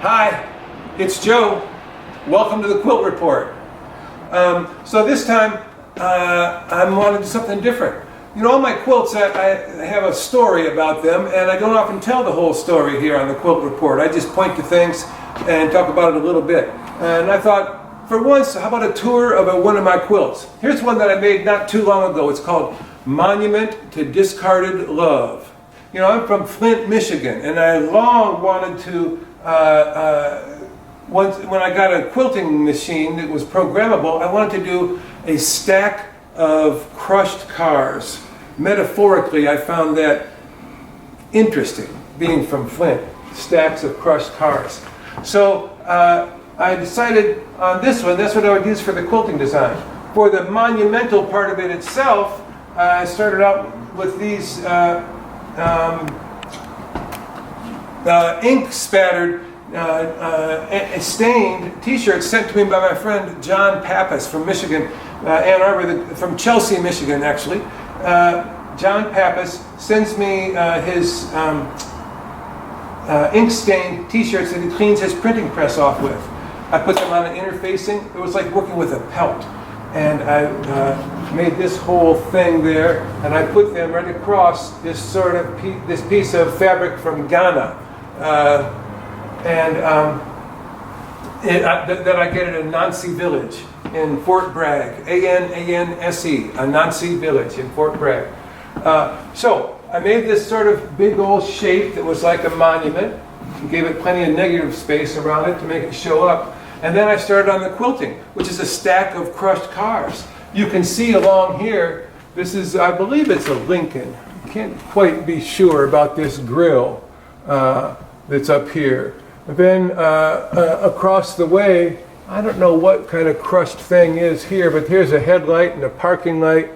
Hi, it's Joe. Welcome to the Quilt Report. So this time I want to do something different. You know, all my quilts, I have a story about them, and I don't often tell the whole story here on the Quilt Report. I just point to things and talk about it a little bit. And I thought, for once, how about a tour of one of my quilts? Here's one that I made not too long ago. It's called Monument to Discarded Love. You know, I'm from Flint, Michigan, and I long wanted to, when I got a quilting machine that was programmable, I wanted to do a stack of crushed cars. Metaphorically, I found that interesting, being from Flint, stacks of crushed cars. So I decided on this one, that's what I would use for the quilting design. For the monumental part of it itself, I started out with these ink spattered, stained t-shirts sent to me by my friend John Pappas from Michigan, Ann Arbor, from Chelsea, Michigan, actually. John Pappas sends me his ink-stained t-shirts that he cleans his printing press off with. I put them on an interfacing. It was like working with a pelt. And I made this whole thing there, and I put them right across this sort of this piece of fabric from Ghana. Then I get it in Nancy Village in Fort Bragg, A-N-A-N-S-E, Nancy Village in Fort Bragg. So I made this sort of big old shape that was like a monument, and gave it plenty of negative space around it to make it show up. And then I started on the quilting, which is a stack of crushed cars. You can see along here, this is, I believe it's a Lincoln. I can't quite be sure about this grill that's up here. Then across the way, I don't know what kind of crushed thing is here, but here's a headlight and a parking light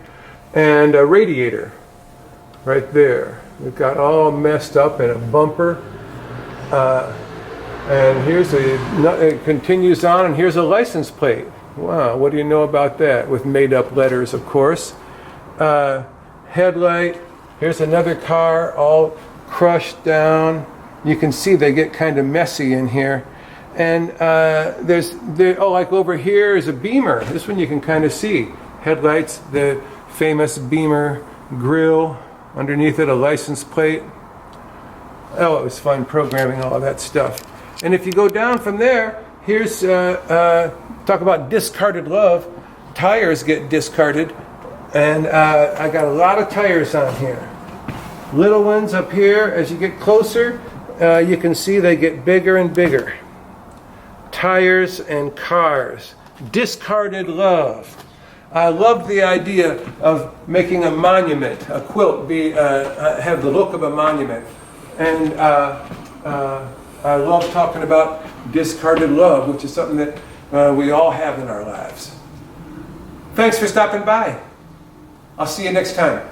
and a radiator right there. It got all messed up in a bumper. And here's it continues on, and here's a license plate. Wow, what do you know about that? With made up letters, of course. Headlight, here's another car all crushed down. You can see they get kind of messy in here. And like over here is a Beamer. This one you can kind of see. Headlights, the famous Beamer grill. Underneath it, a license plate. Oh, it was fun programming all of that stuff. And if you go down from there, here's, talk about discarded love. Tires get discarded. And I got a lot of tires on here. Little ones up here, as you get closer, you can see they get bigger and bigger. Tires and cars. Discarded love. I love the idea of making a monument, a quilt, have the look of a monument. And I love talking about discarded love, which is something that we all have in our lives. Thanks for stopping by. I'll see you next time.